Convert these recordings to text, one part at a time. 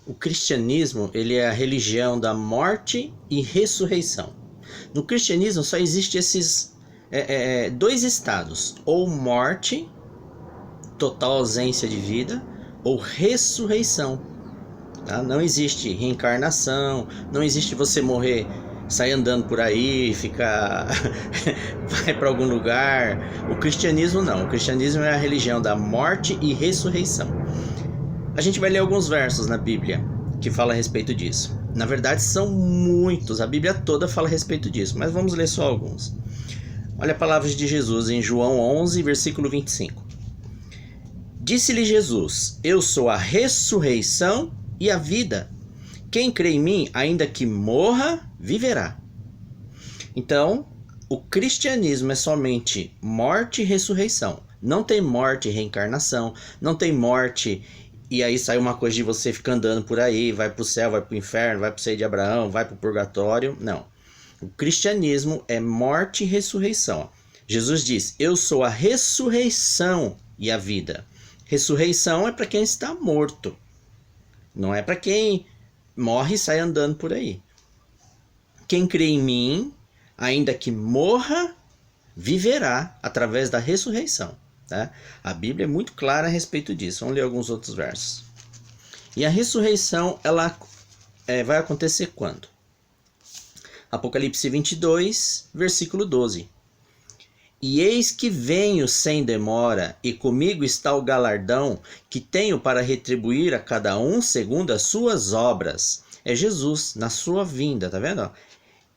O cristianismo, ele é a religião da morte e ressurreição. No cristianismo só existe esses dois estados, ou morte, total ausência de vida, ou ressurreição. Tá? Não existe reencarnação, não existe você morrer, sair andando por aí, ficar vai para algum lugar. O cristianismo não. O cristianismo é a religião da morte e ressurreição. A gente vai ler alguns versos na Bíblia que fala a respeito disso. Na verdade são muitos, a Bíblia toda fala a respeito disso, mas vamos ler só alguns. Olha a palavra de Jesus em João 11, versículo 25. Disse-lhe Jesus: eu sou a ressurreição e a vida. Quem crê em mim, ainda que morra, viverá. Então, o cristianismo é somente morte e ressurreição. Não tem morte e reencarnação, não tem morte e aí sai uma coisa de você ficar andando por aí, vai para o céu, vai para o inferno, vai para o seio de Abraão, vai para o purgatório. Não. O cristianismo é morte e ressurreição. Jesus diz: eu sou a ressurreição e a vida. Ressurreição é para quem está morto. Não é para quem morre e sai andando por aí. Quem crê em mim, ainda que morra, viverá através da ressurreição. Tá? A Bíblia é muito clara a respeito disso. Vamos ler alguns outros versos. E a ressurreição, ela vai acontecer quando? Apocalipse 22, versículo 12. E eis que venho sem demora, e comigo está o galardão que tenho para retribuir a cada um segundo as suas obras. É Jesus, na sua vinda, tá vendo?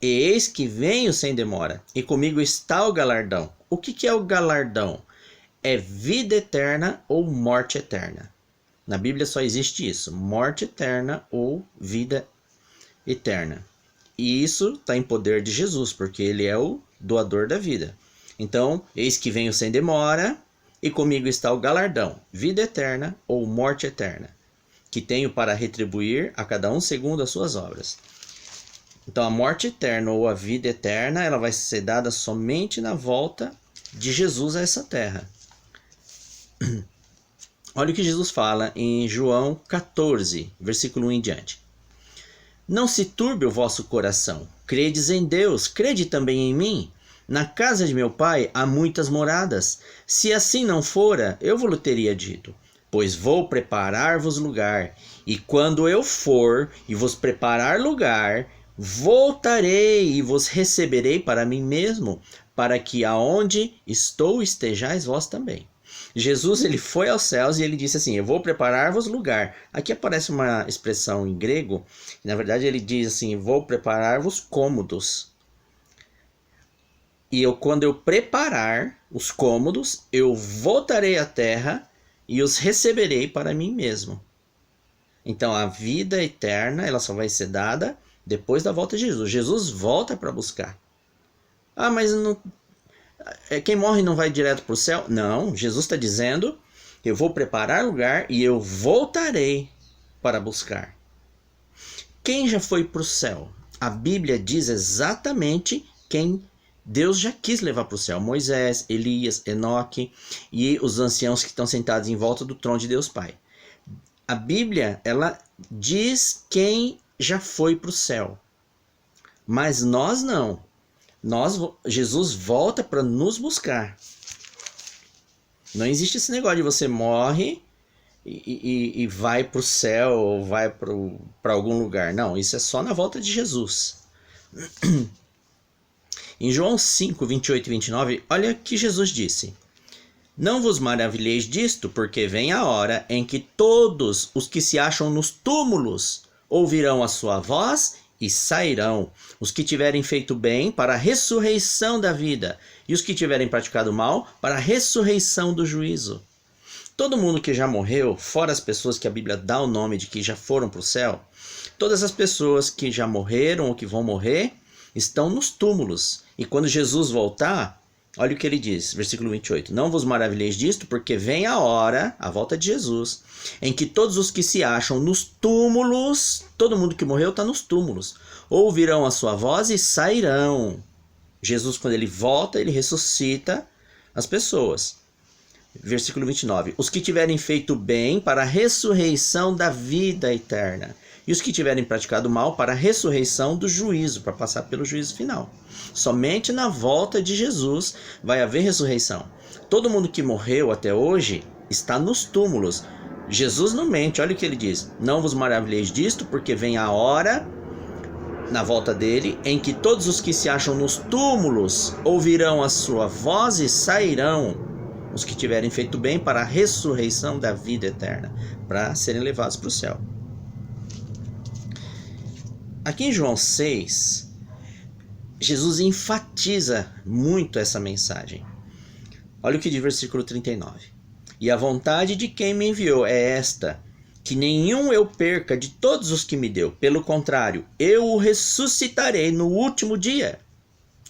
E eis que venho sem demora, e comigo está o galardão. O que é o galardão? É vida eterna ou morte eterna. Na Bíblia só existe isso, morte eterna ou vida eterna. E isso está em poder de Jesus, porque ele é o doador da vida. Então, eis que venho sem demora, e comigo está o galardão, vida eterna ou morte eterna, que tenho para retribuir a cada um segundo as suas obras. Então, a morte eterna ou a vida eterna, ela vai ser dada somente na volta de Jesus a essa terra. Olha o que Jesus fala em João 14, versículo 1 em diante. Não se turbe o vosso coração, credes em Deus, crede também em mim. Na casa de meu pai há muitas moradas. Se assim não fora, eu vos teria dito. Pois vou preparar-vos lugar. E quando eu for e vos preparar lugar, voltarei e vos receberei para mim mesmo, para que aonde estou estejais vós também. Jesus, ele foi aos céus e ele disse assim: eu vou preparar-vos lugar. Aqui aparece uma expressão em grego. Na verdade ele diz assim: vou preparar-vos cômodos. E quando eu preparar os cômodos, eu voltarei à terra e os receberei para mim mesmo. Então a vida eterna, ela só vai ser dada depois da volta de Jesus. Jesus volta para buscar. Ah, mas não, quem morre não vai direto para o céu? Não, Jesus está dizendo: eu vou preparar lugar e eu voltarei para buscar. Quem já foi para o céu? A Bíblia diz exatamente quem Deus já quis levar para o céu: Moisés, Elias, Enoque e os anciãos que estão sentados em volta do trono de Deus Pai. A Bíblia, ela diz quem já foi para o céu, mas nós não. Jesus volta para nos buscar. Não existe esse negócio de você morre e vai para o céu ou vai para algum lugar. Não, isso é só na volta de Jesus. Em João 5, 28 e 29, olha que Jesus disse: não vos maravilheis disto, porque vem a hora em que todos os que se acham nos túmulos ouvirão a sua voz e sairão. Os que tiverem feito bem, para a ressurreição da vida, e os que tiverem praticado mal, para a ressurreição do juízo. Todo mundo que já morreu, fora as pessoas que a Bíblia dá o nome de que já foram para o céu, todas as pessoas que já morreram ou que vão morrer, estão nos túmulos. E quando Jesus voltar, olha o que ele diz, versículo 28. Não vos maravilheis disto, porque vem a hora, a volta de Jesus, em que todos os que se acham nos túmulos, todo mundo que morreu está nos túmulos, ouvirão a sua voz e sairão. Jesus, quando ele volta, ele ressuscita as pessoas. Versículo 29. Os que tiverem feito bem para a ressurreição da vida eterna. E os que tiverem praticado mal para a ressurreição do juízo, para passar pelo juízo final. Somente na volta de Jesus vai haver ressurreição. Todo mundo que morreu até hoje está nos túmulos. Jesus não mente, olha o que ele diz. Não vos maravilheis disto, porque vem a hora, na volta dele, em que todos os que se acham nos túmulos ouvirão a sua voz e sairão, os que tiverem feito bem para a ressurreição da vida eterna, para serem levados para o céu. Aqui em João 6, Jesus enfatiza muito essa mensagem. Olha o que diz o versículo 39. E a vontade de quem me enviou é esta, que nenhum eu perca de todos os que me deu. Pelo contrário, eu o ressuscitarei no último dia.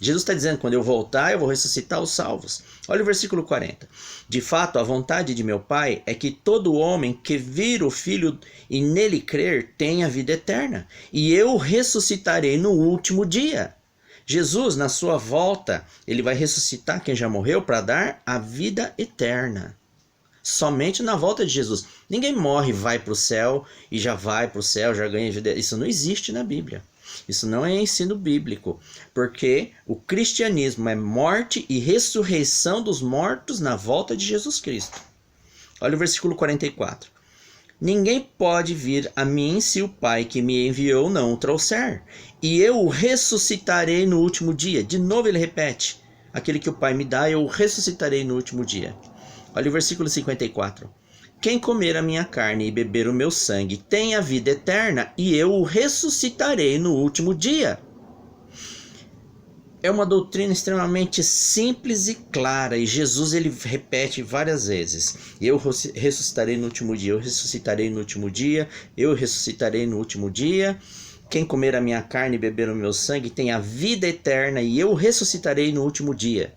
Jesus está dizendo, quando eu voltar, eu vou ressuscitar os salvos. Olha o versículo 40. De fato, a vontade de meu Pai é que todo homem que vir o Filho e nele crer tenha vida eterna. E eu o ressuscitarei no último dia. Jesus, na sua volta, ele vai ressuscitar quem já morreu para dar a vida eterna. Somente na volta de Jesus. Ninguém morre, vai para o céu e já vai para o céu, já ganha vida. Isso não existe na Bíblia. Isso não é ensino bíblico, porque o cristianismo é morte e ressurreição dos mortos na volta de Jesus Cristo. Olha o versículo 44. Ninguém pode vir a mim se o Pai que me enviou não o trouxer, e eu o ressuscitarei no último dia. De novo ele repete, aquele que o Pai me dá, eu o ressuscitarei no último dia. Olha o versículo 54. Quem comer a minha carne e beber o meu sangue tem a vida eterna, e eu o ressuscitarei no último dia. É uma doutrina extremamente simples e clara, e Jesus ele repete várias vezes. Eu ressuscitarei no último dia, eu ressuscitarei no último dia, eu ressuscitarei no último dia. Quem comer a minha carne e beber o meu sangue tem a vida eterna, e eu o ressuscitarei no último dia.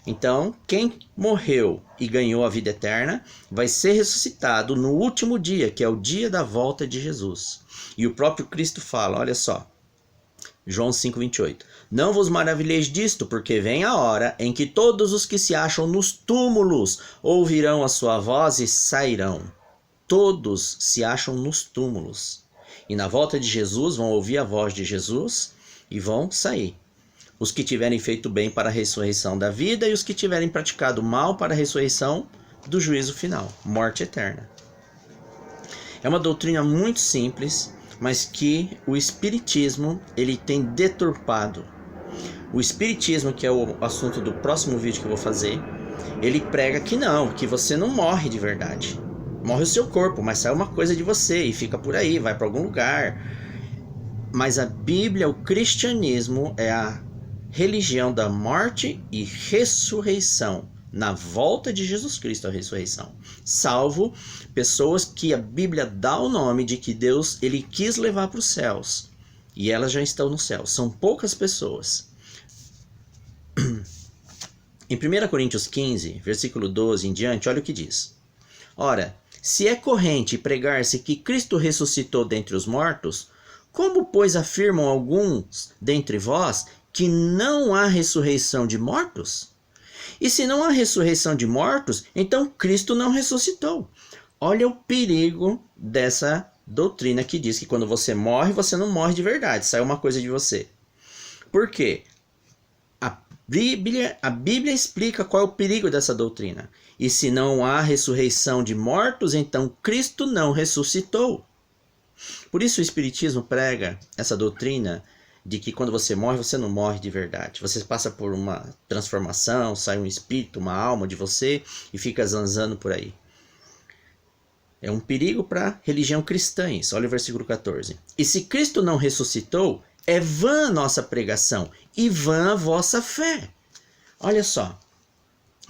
Então, quem morreu e ganhou a vida eterna vai ser ressuscitado no último dia, que é o dia da volta de Jesus. E o próprio Cristo fala, olha só, João 5,28. Não vos maravilheis disto, porque vem a hora em que todos os que se acham nos túmulos ouvirão a sua voz e sairão. Todos se acham nos túmulos. E na volta de Jesus vão ouvir a voz de Jesus e vão sair. Os que tiverem feito bem para a ressurreição da vida e os que tiverem praticado mal para a ressurreição do juízo final, morte eterna. É uma doutrina muito simples, mas que o Espiritismo ele tem deturpado. O Espiritismo, que é o assunto do próximo vídeo que eu vou fazer, ele prega que não, que você não morre de verdade. Morre o seu corpo, mas sai uma coisa de você e fica por aí, vai para algum lugar. Mas a Bíblia, o cristianismo, é a religião da morte e ressurreição, na volta de Jesus Cristo, a ressurreição, salvo pessoas que a Bíblia dá o nome de que Deus ele quis levar para os céus, e elas já estão no céu, são poucas pessoas. Em 1 Coríntios 15, versículo 12 em diante, olha o que diz. Ora, se é corrente pregar-se que Cristo ressuscitou dentre os mortos, como, pois, afirmam alguns dentre vós que não há ressurreição de mortos? E se não há ressurreição de mortos, então Cristo não ressuscitou. Olha o perigo dessa doutrina que diz que quando você morre, você não morre de verdade, sai uma coisa de você. Por quê? A Bíblia explica qual é o perigo dessa doutrina. E se não há ressurreição de mortos, então Cristo não ressuscitou. Por isso o Espiritismo prega essa doutrina de que quando você morre, você não morre de verdade. Você passa por uma transformação, sai um espírito, uma alma de você e fica zanzando por aí. É um perigo para a religião cristã isso. Olha o versículo 14. E se Cristo não ressuscitou, é vã a nossa pregação e vã a vossa fé. Olha só.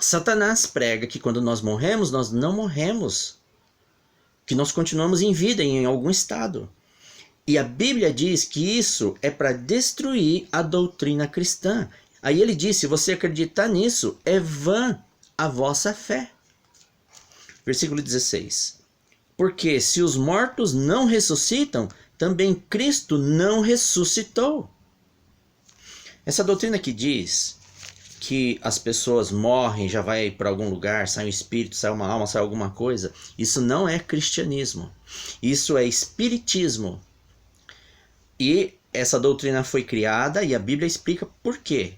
Satanás prega que quando nós morremos, nós não morremos. Que nós continuamos em vida em algum estado. E a Bíblia diz que isso é para destruir a doutrina cristã. Aí ele diz, se você acreditar nisso, é vã a vossa fé. Versículo 16. Porque se os mortos não ressuscitam, também Cristo não ressuscitou. Essa doutrina que diz que as pessoas morrem, já vai para algum lugar, sai um espírito, sai uma alma, sai alguma coisa. Isso não é cristianismo. Isso é espiritismo. E essa doutrina foi criada e a Bíblia explica por quê.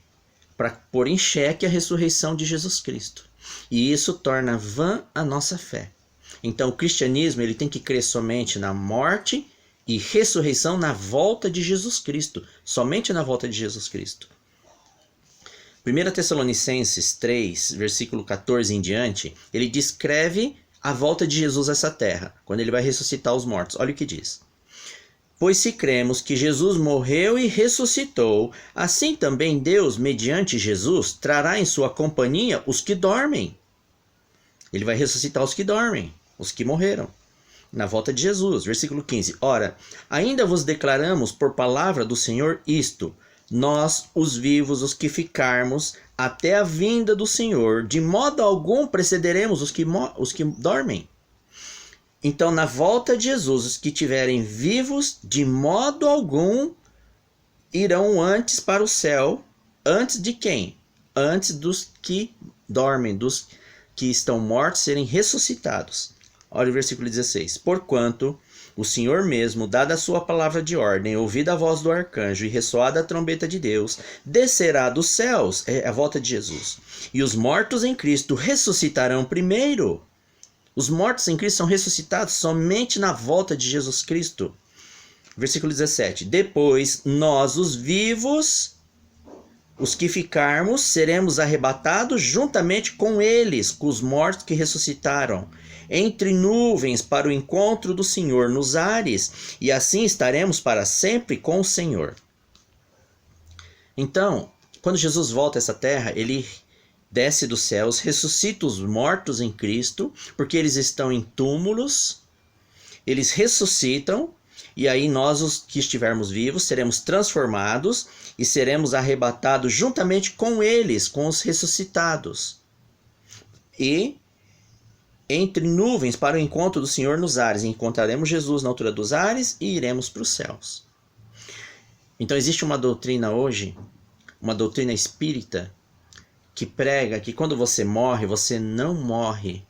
Para pôr em xeque a ressurreição de Jesus Cristo. E isso torna vã a nossa fé. Então o cristianismo ele tem que crer somente na morte e ressurreição na volta de Jesus Cristo. Somente na volta de Jesus Cristo. 1 Tessalonicenses 3, versículo 14 em diante, ele descreve a volta de Jesus a essa terra, quando ele vai ressuscitar os mortos. Olha o que diz. Pois se cremos que Jesus morreu e ressuscitou, assim também Deus, mediante Jesus, trará em sua companhia os que dormem. Ele vai ressuscitar os que dormem, os que morreram. Na volta de Jesus, versículo 15. Ora, ainda vos declaramos por palavra do Senhor isto, nós, os vivos, os que ficarmos, até a vinda do Senhor, de modo algum precederemos os que dormem. Então, na volta de Jesus, os que estiverem vivos, de modo algum, irão antes para o céu. Antes de quem? Antes dos que dormem, dos que estão mortos, serem ressuscitados. Olha o versículo 16. Porquanto o Senhor mesmo, dada a sua palavra de ordem, ouvida a voz do arcanjo e ressoada a trombeta de Deus, descerá dos céus, é a volta de Jesus, e os mortos em Cristo ressuscitarão primeiro. Os mortos em Cristo são ressuscitados somente na volta de Jesus Cristo. Versículo 17. Depois, nós, os vivos, os que ficarmos, seremos arrebatados juntamente com eles, com os mortos que ressuscitaram, entre nuvens para o encontro do Senhor nos ares, e assim estaremos para sempre com o Senhor. Então, quando Jesus volta a essa terra, ele desce dos céus, ressuscita os mortos em Cristo, porque eles estão em túmulos, eles ressuscitam, e aí nós, os que estivermos vivos, seremos transformados e seremos arrebatados juntamente com eles, com os ressuscitados. E entre nuvens para o encontro do Senhor nos ares, encontraremos Jesus na altura dos ares e iremos para os céus. Então existe uma doutrina hoje, uma doutrina espírita, que prega que quando você morre, você não morre,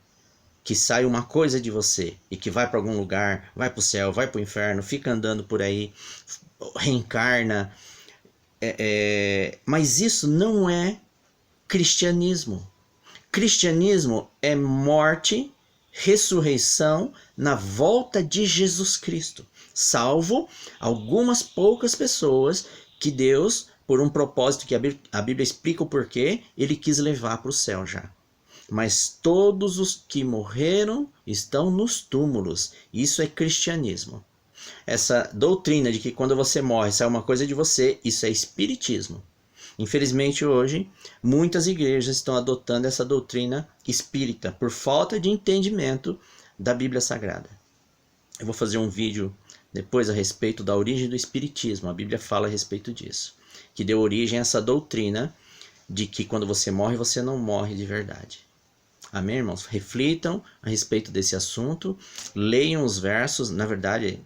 que sai uma coisa de você e que vai para algum lugar, vai para o céu, vai para o inferno, fica andando por aí, reencarna. Mas isso não é cristianismo. Cristianismo é morte, ressurreição na volta de Jesus Cristo, salvo algumas poucas pessoas que Deus, por um propósito que a Bíblia explica o porquê, ele quis levar para o céu já. Mas todos os que morreram estão nos túmulos. Isso é cristianismo. Essa doutrina de que quando você morre sai uma coisa de você, isso é espiritismo. Infelizmente hoje, muitas igrejas estão adotando essa doutrina espírita por falta de entendimento da Bíblia Sagrada. Eu vou fazer um vídeo depois a respeito da origem do espiritismo. A Bíblia fala a respeito disso, que deu origem a essa doutrina de que quando você morre, você não morre de verdade. Amém, irmãos? Reflitam a respeito desse assunto, leiam os versos, na verdade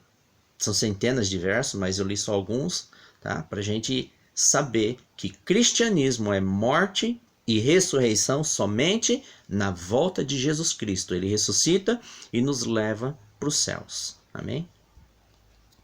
são centenas de versos, mas eu li só alguns, tá? Para a gente saber que cristianismo é morte e ressurreição somente na volta de Jesus Cristo. Ele ressuscita e nos leva para os céus. Amém?